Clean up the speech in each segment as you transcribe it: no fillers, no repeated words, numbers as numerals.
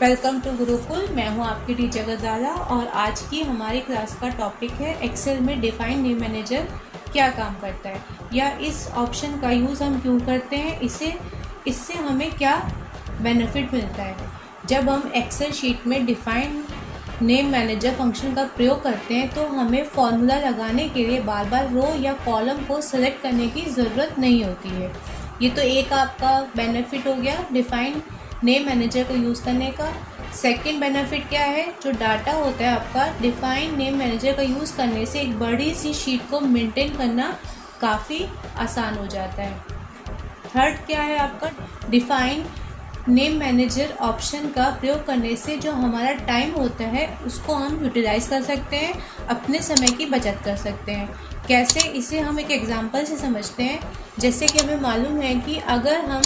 Welcome to Gurukul. मैं हूं आपकी टीचर गजाला और आज की हमारी क्लास का टॉपिक है एक्सेल में डिफाइन नेम मैनेजर क्या काम करता है या इस ऑप्शन का यूज़ हम क्यों करते हैं, इससे हमें क्या बेनिफिट मिलता है। जब हम एक्सेल शीट में डिफाइन नेम मैनेजर फंक्शन का प्रयोग करते हैं तो हमें फॉर्मूला लगाने के लिए बार बार रो या कॉलम को सेलेक्ट करने की ज़रूरत नहीं होती है। ये तो एक आपका बेनिफिट हो गया डिफाइन नेम मैनेजर को यूज़ करने का। सेकंड बेनिफिट क्या है, जो डाटा होता है आपका डिफाइन नेम मैनेजर का यूज़ करने से एक बड़ी सी शीट को मेंटेन करना काफ़ी आसान हो जाता है। थर्ड क्या है आपका, डिफाइन नेम मैनेजर ऑप्शन का प्रयोग करने से जो हमारा टाइम होता है उसको हम यूटिलाइज कर सकते हैं, अपने समय की बचत कर सकते हैं। कैसे, इसे हम एक एग्जांपल से समझते हैं। जैसे कि हमें मालूम है कि अगर हम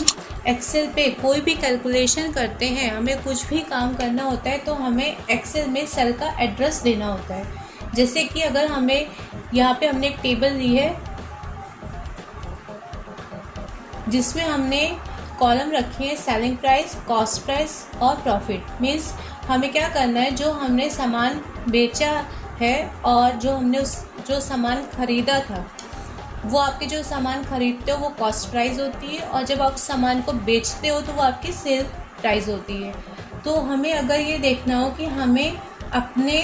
एक्सेल पे कोई भी कैलकुलेशन करते हैं, हमें कुछ भी काम करना होता है तो हमें एक्सेल में सेल का एड्रेस देना होता है। जैसे कि अगर हमें यहाँ पे हमने एक टेबल ली है जिसमें हमने कॉलम रखी है सेलिंग प्राइस, कॉस्ट प्राइस और प्रॉफिट। मीन्स हमें क्या करना है, जो हमने सामान बेचा है और जो सामान ख़रीदा था, वो आपके जो सामान खरीदते हो वो कॉस्ट प्राइस होती है और जब आप सामान को बेचते हो तो वो आपकी सेल प्राइस होती है। तो हमें अगर ये देखना हो कि हमें अपने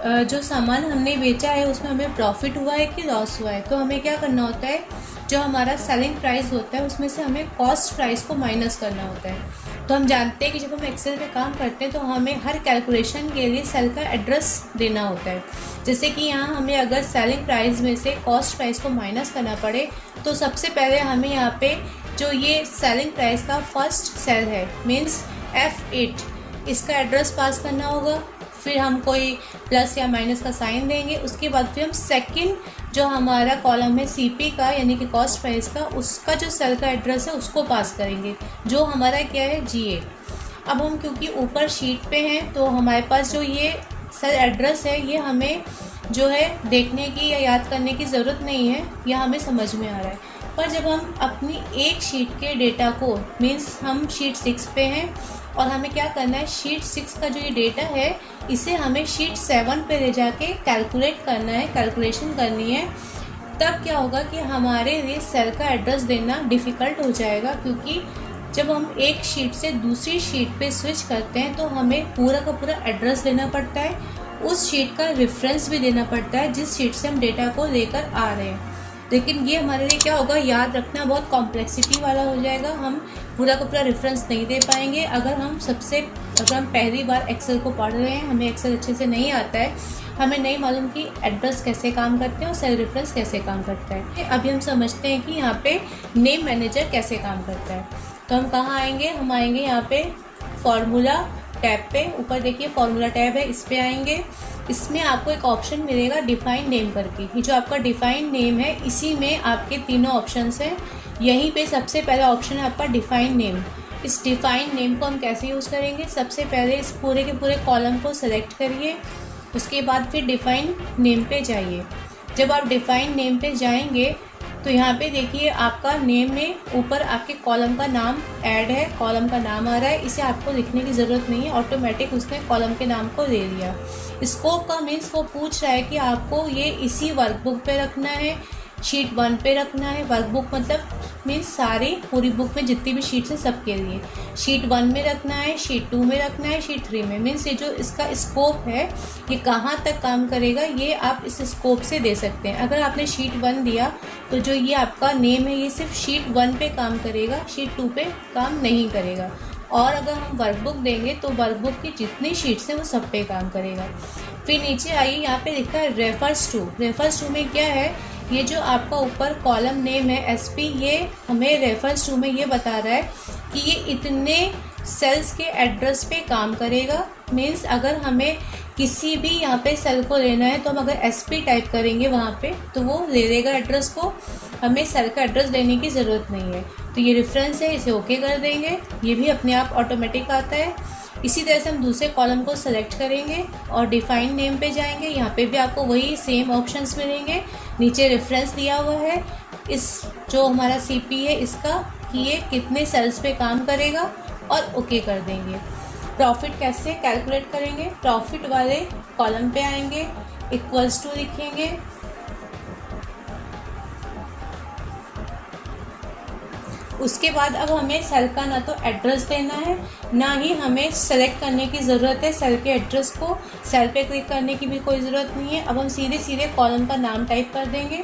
जो सामान हमने बेचा है उसमें हमें प्रॉफिट हुआ है कि लॉस हुआ है, तो हमें क्या करना होता है, जो हमारा सेलिंग प्राइस होता है उसमें से हमें कॉस्ट प्राइस को माइनस करना होता है। तो हम जानते हैं कि जब हम एक्सेल में काम करते हैं तो हमें हर कैलकुलेशन के लिए सेल का एड्रेस देना होता है। जैसे कि यहाँ हमें अगर सेलिंग प्राइस में से कॉस्ट प्राइस को माइनस करना पड़े तो सबसे पहले हमें यहाँ पे जो ये सेलिंग प्राइस का फर्स्ट सेल है मीन्स F8, इसका एड्रेस पास करना होगा। फिर हम कोई प्लस या माइनस का साइन देंगे। उसके बाद फिर हम सेकंड जो हमारा कॉलम है CP का यानी कि कॉस्ट प्राइस का, उसका जो सेल का एड्रेस है उसको पास करेंगे, जो हमारा क्या है G8। अब हम क्योंकि ऊपर शीट पे हैं तो हमारे पास जो ये सेल एड्रेस है ये हमें जो है देखने की या याद करने की ज़रूरत नहीं है, यह हमें समझ में आ रहा है। पर जब हम अपनी एक शीट के डेटा को, मीन्स हम शीट 6 पे हैं और हमें क्या करना है, शीट 6 का जो ये डेटा है इसे हमें शीट 7 पे ले जाके कैलकुलेट करना है, कैलकुलेशन करनी है। तब क्या होगा कि हमारे लिए सेल का एड्रेस देना डिफ़िकल्ट हो जाएगा, क्योंकि जब हम एक शीट से दूसरी शीट पे स्विच करते हैं तो हमें पूरा का पूरा एड्रेस देना पड़ता है, उस शीट का रेफरेंस भी देना पड़ता है जिस शीट से हम डेटा को लेकर आ रहे हैं। लेकिन ये हमारे लिए क्या होगा, याद रखना बहुत कॉम्प्लेक्सिटी वाला हो जाएगा, हम पूरा का पूरा रेफरेंस नहीं दे पाएंगे। अगर हम पहली बार एक्सेल को पढ़ रहे हैं, हमें एक्सेल अच्छे से नहीं आता है, हमें नहीं मालूम कि एड्रेस कैसे काम करते हैं और सेल रेफरेंस कैसे काम करता है। अभी हम समझते हैं कि यहाँ पे नेम मैनेजर कैसे काम करता है। तो हम कहाँ आएंगे, हम आएंगे यहाँ पे फॉर्मूला टैब पे। ऊपर देखिए फॉर्मूला टैब है, इस पे आएंगे। इसमें आपको एक ऑप्शन मिलेगा डिफाइन नेम करके। ये जो आपका डिफाइन नेम है इसी में आपके तीनों ऑप्शंस हैं। यहीं पे सबसे पहला ऑप्शन है आपका डिफाइन नेम। इस डिफाइन नेम को हम कैसे यूज़ करेंगे, सबसे पहले इस पूरे के पूरे कॉलम को सेलेक्ट करिए, उसके बाद फिर डिफाइन नेम पे जाइए। जब आप डिफाइन नेम पे जाएंगे तो यहाँ पे देखिए आपका नेम में ऊपर आपके कॉलम का नाम ऐड है, कॉलम का नाम आ रहा है, इसे आपको लिखने की ज़रूरत नहीं है, ऑटोमेटिक उसने कॉलम के नाम को ले लिया। स्कोप का मीन्स वो पूछ रहा है कि आपको ये इसी वर्कबुक पे रखना है, शीट 1 पे रखना है। वर्कबुक मतलब मीन्स सारी पूरी बुक में जितनी भी शीट्स हैं सबके लिए। शीट 1 में रखना है, शीट 2 में रखना है, शीट 3 में। मीन्स ये जो इसका स्कोप है ये कहाँ तक काम करेगा ये आप इस स्कोप से दे सकते हैं। अगर आपने शीट 1 दिया तो जो ये आपका नेम है ये सिर्फ शीट 1 पे काम करेगा, शीट 2 पे काम नहीं करेगा। और अगर हम वर्कबुक देंगे तो वर्कबुक की जितनी शीट्स हैं वो सब पे काम करेगा। फिर नीचे आइए, यहाँ पे लिखा है रेफर्स टू। रेफर्स टू में क्या है, ये जो आपका ऊपर कॉलम नेम है SP, ये हमें रेफर्स टू में ये बता रहा है कि ये इतने सेल्स के एड्रेस पे काम करेगा। मीन्स अगर हमें किसी भी यहाँ पे सेल को लेना है तो हम अगर SP टाइप करेंगे वहाँ पे तो वो ले लेगा एड्रेस को, हमें सेल का एड्रेस देने की ज़रूरत नहीं है। तो ये रेफरेंस है, इसे ओके कर देंगे, ये भी अपने आप ऑटोमेटिक आता है। इसी तरह से हम दूसरे कॉलम को सेलेक्ट करेंगे और डिफाइन नेम पे जाएंगे। यहाँ पे भी आपको वही सेम ऑप्शंस मिलेंगे। नीचे रेफरेंस दिया हुआ है इस जो हमारा CP है इसका, कि ये कितने सेल्स पे काम करेगा और ओके कर देंगे। प्रॉफिट कैसे कैलकुलेट करेंगे, प्रॉफिट वाले कॉलम पे आएंगे, इक्वल्स टू लिखेंगे, उसके बाद अब हमें सेल का ना तो एड्रेस देना है, ना ही हमें सेलेक्ट करने की ज़रूरत है सेल के एड्रेस को, सेल पे क्लिक करने की भी कोई ज़रूरत नहीं है। अब हम सीधे सीधे कॉलम का नाम टाइप कर देंगे।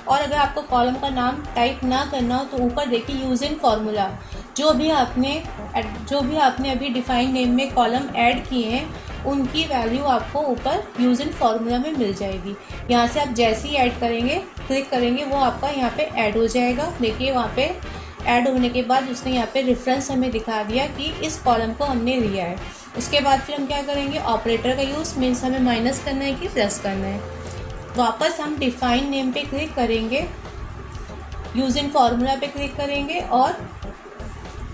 और अगर आपको कॉलम का नाम टाइप ना करना हो तो ऊपर देखिए यूज इन फॉर्मूला, जो भी आपने अभी डिफाइन नेम में कॉलम ऐड किए हैं उनकी वैल्यू आपको ऊपर यूज इन फॉर्मूला में मिल जाएगी। यहाँ से आप जैसे ही ऐड करेंगे, क्लिक करेंगे, वो आपका यहाँ पे ऐड हो जाएगा। देखिए वहाँ पे ऐड होने के बाद उसने यहाँ पे रेफरेंस हमें दिखा दिया कि इस कॉलम को हमने लिया है। उसके बाद फिर हम क्या करेंगे, ऑपरेटर का यूज़, मीन्स हमें माइनस करना है कि प्लस करना है। वापस हम डिफाइन नेम पे क्लिक करेंगे, यूज इन फॉर्मूला पे क्लिक करेंगे और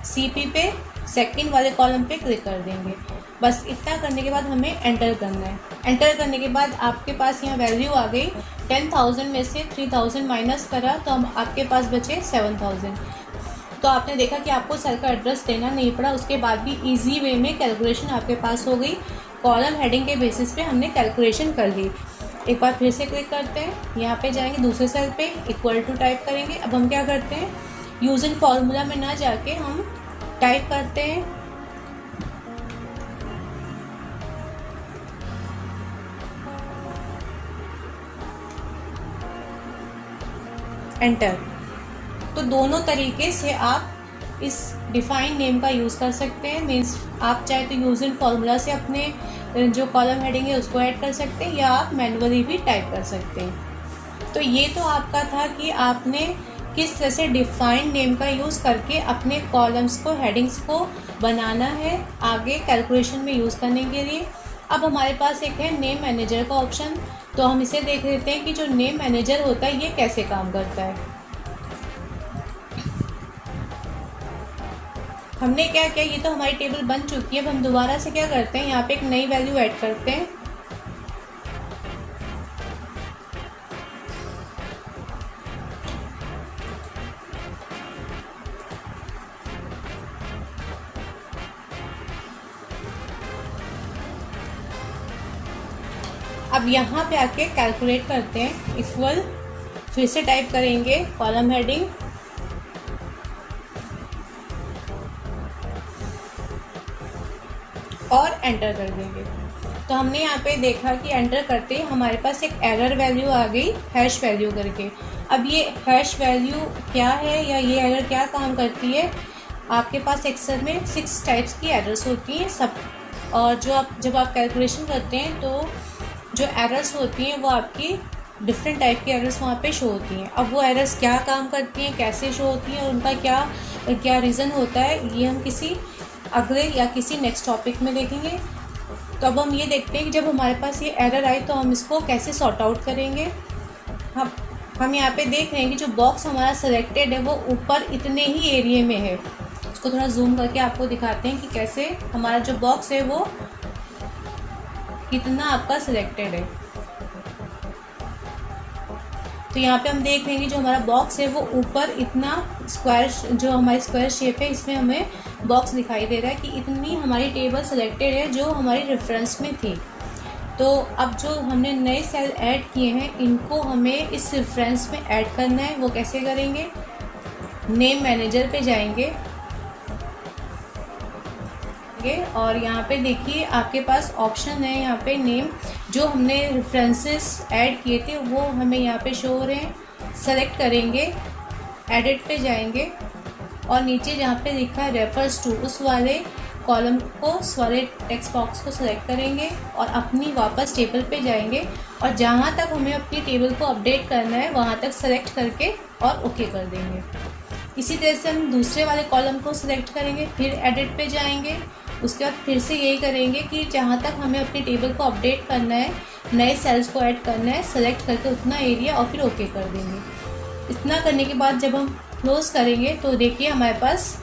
सीपी पे सेकंड वाले कॉलम पे क्लिक कर देंगे। बस इतना करने के बाद हमें एंटर करना है। एंटर करने के बाद आपके पास यहाँ वैल्यू आ गई। 10,000 में से 3,000 माइनस करा तो हम आपके पास बचे 7,000। तो आपने देखा कि आपको सेल का एड्रेस देना नहीं पड़ा, उसके बाद भी इजी वे में कैलकुलेशन आपके पास हो गई। कॉलम हेडिंग के बेसिस पे हमने कैलकुलेशन कर ली। एक बार फिर से क्लिक करते हैं, यहाँ पे जाएंगे, दूसरे सेल पे इक्वल टू टाइप करेंगे। अब हम क्या करते हैं, यूज इन फॉर्मूला में ना जाके हम टाइप करते हैं एंटर। तो दोनों तरीके से आप इस डिफाइन नेम का यूज़ कर सकते हैं। मीन्स आप चाहे तो यूज इन फॉर्मूला से अपने जो कॉलम हेडिंग है उसको ऐड कर सकते हैं, या आप मैनुअली भी टाइप कर सकते हैं। तो ये तो आपका था कि आपने किस तरह से डिफाइन नेम का यूज़ करके अपने कॉलम्स को, हेडिंग्स को बनाना है आगे कैलकुलेशन में यूज़ करने के लिए। अब हमारे पास एक है नेम मैनेजर का ऑप्शन, तो हम इसे देख लेते हैं कि जो नेम मैनेजर होता है ये कैसे काम करता है। हमने क्या किया, ये तो हमारी टेबल बन चुकी है। अब हम दोबारा से क्या करते हैं, यहाँ पे एक नई वैल्यू ऐड करते हैं। अब यहाँ पे आके कैलकुलेट करते हैं, इक्वल, फिर से टाइप करेंगे कॉलम हेडिंग, और एंटर कर देंगे। तो हमने यहाँ पे देखा कि एंटर करते ही हमारे पास एक एरर वैल्यू आ गई, हैश वैल्यू करके। अब ये हैश वैल्यू क्या है, या ये एरर क्या काम करती है, आपके पास एक्सेल में 6 टाइप्स की एरर्स होती हैं सब। और जब आप कैलकुलेशन करते हैं तो जो एरर्स होती हैं वो आपकी डिफरेंट टाइप की एरर्स वहाँ पे शो होती हैं। अब वो एरर्स क्या काम करती हैं, कैसे शो होती हैं और उनका क्या रीज़न होता है, ये हम किसी अगले या किसी नेक्स्ट टॉपिक में देखेंगे। तो अब हम ये देखते हैं कि जब हमारे पास ये एरर आए तो हम इसको कैसे सॉर्ट आउट करेंगे। हम यहाँ पे देख रहे हैं कि जो बॉक्स हमारा सिलेक्टेड है वो ऊपर इतने ही एरिया में है। उसको थोड़ा जूम करके आपको दिखाते हैं कि कैसे हमारा जो बॉक्स है वो कितना आपका सिलेक्टेड है। तो यहाँ पे हम देख रहे हैं कि जो हमारा बॉक्स है वो ऊपर इतना स्क्वायर, जो हमारी स्क्वायर शेप है इसमें हमें बॉक्स दिखाई दे रहा है कि इतनी हमारी टेबल सेलेक्टेड है जो हमारी रेफरेंस में थी। तो अब जो हमने नए सेल ऐड किए हैं इनको हमें इस रेफरेंस में ऐड करना है। वो कैसे करेंगे, नेम मैनेजर पे जाएंगे और यहाँ पे देखिए आपके पास ऑप्शन है, यहाँ पे नेम, जो हमने रेफरेंसेस ऐड किए थे वो हमें यहाँ पे शो हो रहे हैं। सेलेक्ट करेंगे, एडिट पे जाएंगे और नीचे जहाँ पे लिखा है रेफर्स टू, उस वाले कॉलम को, उस वाले टेक्स्ट बॉक्स को सेलेक्ट करेंगे और अपनी वापस टेबल पे जाएंगे और जहाँ तक हमें अपनी टेबल को अपडेट करना है वहाँ तक सेलेक्ट करके और ओके कर देंगे। इसी तरह से हम दूसरे वाले कॉलम को सिलेक्ट करेंगे, फिर एडिट पे जाएंगे, उसके बाद फिर से यही करेंगे कि जहाँ तक हमें अपनी टेबल को अपडेट करना है, नए सेल्स को ऐड करना है, सेलेक्ट करके उतना एरिया और फिर ओके कर देंगे। इतना करने के बाद जब हम क्लोज़ करेंगे तो देखिए हमारे पास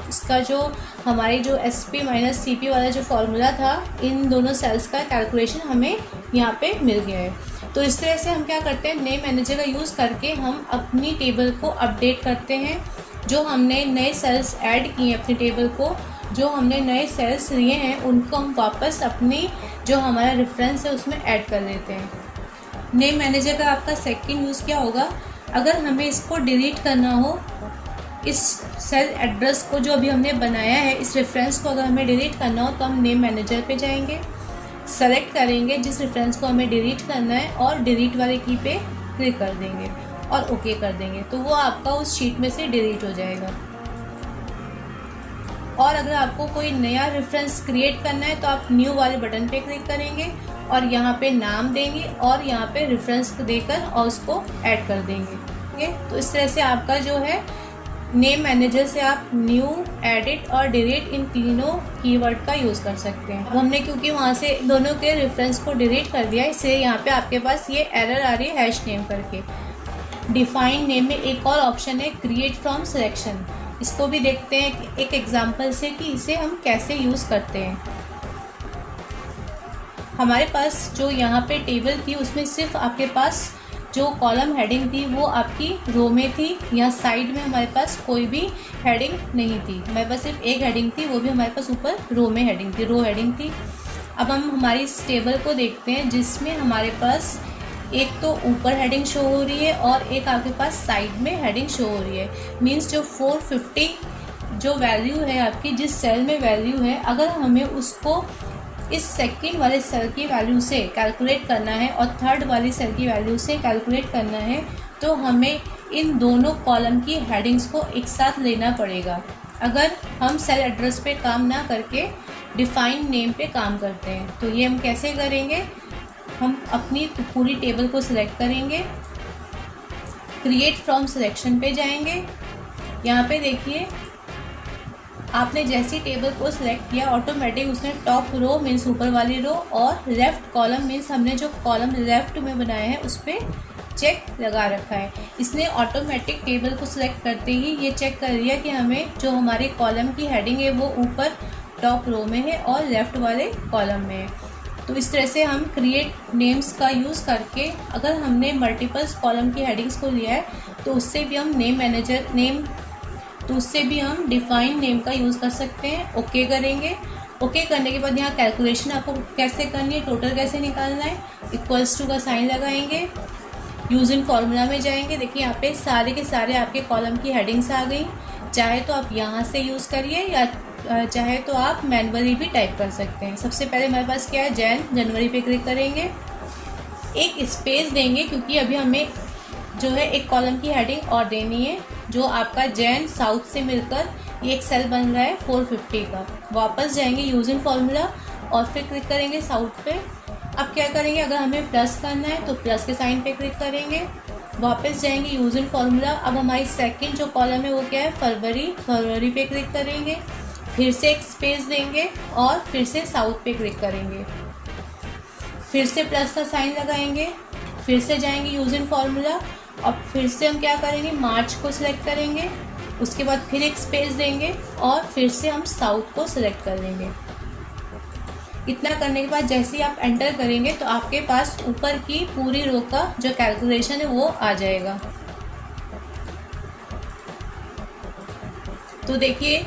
इसका जो हमारी जो SP माइनस CP वाला जो फॉर्मूला था, इन दोनों सेल्स का कैलकुलेशन हमें यहाँ पे मिल गया है। तो इस तरह से हम क्या करते हैं, नेम मैनेजर का यूज़ करके हम अपनी टेबल को अपडेट करते हैं। जो हमने नए सेल्स ऐड किए हैं अपनी टेबल को जो हमने नए सेल्स लिए हैं उनको हम वापस अपनी जो हमारा रेफरेंस है उसमें ऐड कर देते हैं। नेम मैनेजर का आपका सेकंड यूज़ क्या होगा, अगर हमें इसको डिलीट करना हो, इस सेल एड्रेस को जो अभी हमने बनाया है, इस रेफरेंस को अगर हमें डिलीट करना हो तो हम नेम मैनेजर पे जाएंगे, सेलेक्ट करेंगे जिस रेफरेंस को हमें डिलीट करना है और डिलीट वाले की पे क्लिक कर देंगे और ओके कर देंगे, तो वो आपका उस शीट में से डिलीट हो जाएगा। और अगर आपको कोई नया रेफरेंस क्रिएट करना है तो आप न्यू वाले बटन पे क्लिक करेंगे और यहाँ पे नाम देंगे और यहाँ पे रेफरेंस देकर और उसको ऐड कर देंगे। ठीक है, तो इस तरह से आपका जो है नेम मैनेजर से आप न्यू, एडिट और डिलीट इन तीनों कीवर्ड का यूज़ कर सकते हैं। अब हमने क्योंकि वहाँ से दोनों के रेफरेंस को डिलीट कर दिया, इसलिए यहाँ पे आपके पास ये एरर आ रही है हैश नेम करके। डिफाइन नेम में एक और ऑप्शन है क्रिएट फ्रॉम सिलेक्शन, इसको भी देखते हैं एक एग्जांपल से कि इसे हम कैसे यूज़ करते हैं। हमारे पास जो यहाँ पे टेबल थी उसमें सिर्फ आपके पास जो कॉलम हेडिंग थी वो आपकी रो में थी, यहाँ साइड में हमारे पास कोई भी हेडिंग नहीं थी, हमारे पास सिर्फ एक हेडिंग थी, वो भी हमारे पास ऊपर रो में हेडिंग थी, रो हेडिंग थी। अब हम हमारी इस टेबल को देखते हैं जिसमें हमारे पास एक तो ऊपर हेडिंग शो हो रही है और एक आपके पास साइड में हेडिंग शो हो रही है। मीन्स जो 450 जो वैल्यू है आपकी, जिस सेल में वैल्यू है, अगर हमें उसको इस सेकंड वाले सेल की वैल्यू से कैलकुलेट करना है और थर्ड वाली सेल की वैल्यू से कैलकुलेट करना है तो हमें इन दोनों कॉलम की हेडिंग्स को एक साथ लेना पड़ेगा। अगर हम सेल एड्रेस पे काम ना करके डिफाइन नेम पे काम करते हैं तो ये हम कैसे करेंगे, हम अपनी पूरी टेबल को सिलेक्ट करेंगे, क्रिएट फ्रॉम सिलेक्शन पे जाएंगे। यहाँ पे देखिए आपने जैसी टेबल को सिलेक्ट किया ऑटोमेटिक उसने टॉप रो मीन्स ऊपर वाली रो और लेफ़्ट कॉलम मीन्स हमने जो कॉलम लेफ़्ट में बनाया है उस पर चेक लगा रखा है। इसने ऑटोमेटिक टेबल को सिलेक्ट करते ही ये चेक कर लिया कि हमें जो हमारे कॉलम की हेडिंग है वो ऊपर टॉप रो में है और लेफ़्ट वाले कॉलम में है। तो इस तरह से हम क्रिएट नेम्स का यूज़ करके अगर हमने मल्टीपल्स कॉलम की हेडिंग्स को लिया है तो उससे भी हम उससे भी हम डिफाइन नेम का यूज़ कर सकते हैं। ओके करेंगे, ओके करने के बाद यहाँ कैलकुलेशन आपको कैसे करनी है, टोटल कैसे निकालना है, इक्वल्स टू का साइन लगाएंगे, यूज़ इन फॉर्मूला में जाएंगे। देखिए यहाँ पे सारे के सारे आपके कॉलम की हेडिंग्स आ गई। चाहे तो आप यहाँ से यूज़ करिए या चाहे तो आप मैनुअली भी टाइप कर सकते हैं। सबसे पहले हमारे पास क्या है, जनवरी पे क्लिक करेंगे, एक स्पेस देंगे क्योंकि अभी हमें जो है एक कॉलम की हेडिंग और देनी है जो आपका जैन साउथ से मिलकर ये एक सेल बन रहा है 450 का। वापस जाएंगे यूज़ इन फॉर्मूला और फिर क्लिक करेंगे साउथ पे। अब क्या करेंगे, अगर हमें प्लस करना है तो प्लस के साइन पे क्लिक करेंगे, वापस जाएंगे यूज़ इन फॉर्मूला। अब हमारी सेकंड जो कॉलम है वो क्या है, फरवरी पे क्लिक करेंगे, फिर से एक स्पेस देंगे और फिर से साउथ पे क्लिक करेंगे, फिर से प्लस का साइन लगाएंगे, फिर से जाएंगे यूज़ इन फॉर्मूला और फिर से हम क्या करेंगे, मार्च को सिलेक्ट करेंगे, उसके बाद फिर एक स्पेस देंगे और फिर से हम साउथ को सिलेक्ट कर लेंगे। इतना करने के बाद जैसे ही आप एंटर करेंगे तो आपके पास ऊपर की पूरी रो का जो कैलकुलेशन है वो आ जाएगा। तो देखिए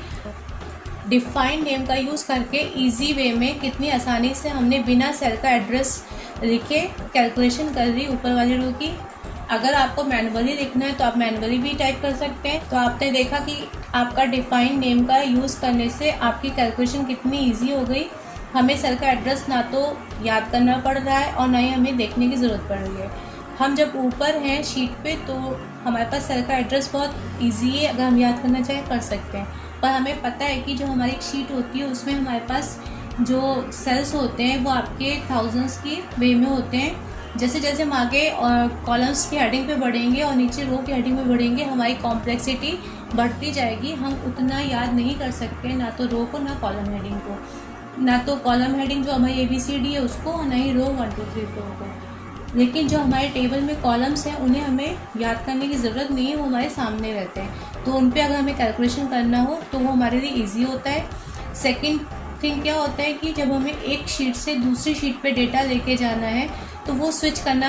डिफाइन नेम का यूज़ करके इजी वे में कितनी आसानी से हमने बिना सेल का एड्रेस लिखे कैलकुलेशन कर ली ऊपर वाली रो की। अगर आपको मैनुअली लिखना है तो आप मैनुअली भी टाइप कर सकते हैं। तो आपने देखा कि आपका डिफाइन नेम का यूज़ करने से आपकी कैलकुलेशन कितनी इजी हो गई। हमें सेल का एड्रेस ना तो याद करना पड़ रहा है और ना ही हमें देखने की ज़रूरत पड़ रही है। हम जब ऊपर हैं शीट पे तो हमारे पास सेल का एड्रेस बहुत इजी है, अगर हम याद करना चाहें कर सकते हैं। पर हमें पता है कि जो हमारी एक शीट होती है उसमें हमारे पास जो सेल्स होते हैं वो आपके थाउजेंड्स की वे में होते हैं। जैसे जैसे हम आगे और कॉलम्स की हेडिंग पे बढ़ेंगे और नीचे रो की हेडिंग पे बढ़ेंगे हमारी कॉम्प्लेक्सिटी बढ़ती जाएगी। हम उतना याद नहीं कर सकते, ना तो रो को ना कॉलम हेडिंग को, ना तो कॉलम हेडिंग जो हमारी ABCD है उसको, ना ही रो 1 2 3 4 को। लेकिन जो हमारे टेबल में कॉलम्स हैं उन्हें हमें याद करने की ज़रूरत नहीं है, वो हमारे सामने रहते हैं। तो उन पर अगर हमें कैलकुलेशन करना हो तो वो हमारे लिए ईजी होता है। सेकेंड थिंग क्या होता है कि जब हमें एक शीट से दूसरी शीट पे डेटा लेके जाना है तो वो स्विच करना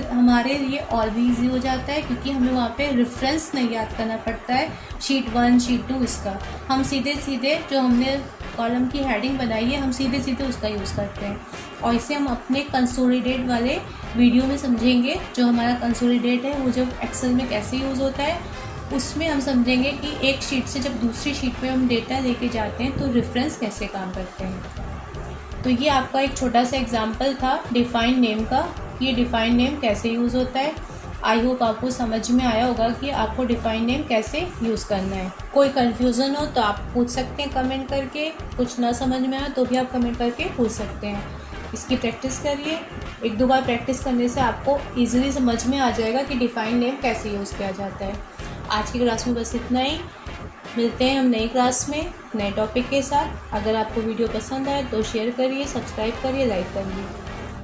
हमारे लिए और भी इजी हो जाता है, क्योंकि हमें वहाँ पे रेफरेंस नहीं याद करना पड़ता है शीट 1 शीट 2 इसका। हम सीधे सीधे जो हमने कॉलम की हेडिंग बनाई है हम सीधे सीधे उसका यूज़ करते हैं। और इसे हम अपने कंसोलिडेट वाले वीडियो में समझेंगे। जो हमारा कंसोलिडेट है वो जब एक्सेल में कैसे यूज़ होता है, उसमें हम समझेंगे कि एक शीट से जब दूसरी शीट में हम डेटा लेके जाते हैं तो रेफरेंस कैसे काम करते हैं। तो ये आपका एक छोटा सा एग्जांपल था डिफाइन नेम का। ये डिफाइन नेम कैसे यूज़ होता है। आई होप आपको समझ में आया होगा कि आपको डिफाइन नेम कैसे यूज़ करना है। कोई कन्फ्यूज़न हो तो आप पूछ सकते हैं कमेंट करके, कुछ ना समझ में आया तो भी आप कमेंट करके पूछ सकते हैं। इसकी प्रैक्टिस करिए। 1-2 बार प्रैक्टिस करने से आपको ईजिली समझ में आ जाएगा कि डिफाइन नेम कैसे यूज़ किया जाता है। आज की क्लास में बस इतना ही। मिलते हैं हम नई क्लास में नए टॉपिक के साथ। अगर आपको वीडियो पसंद आए तो शेयर करिए, सब्सक्राइब करिए, लाइक करिए।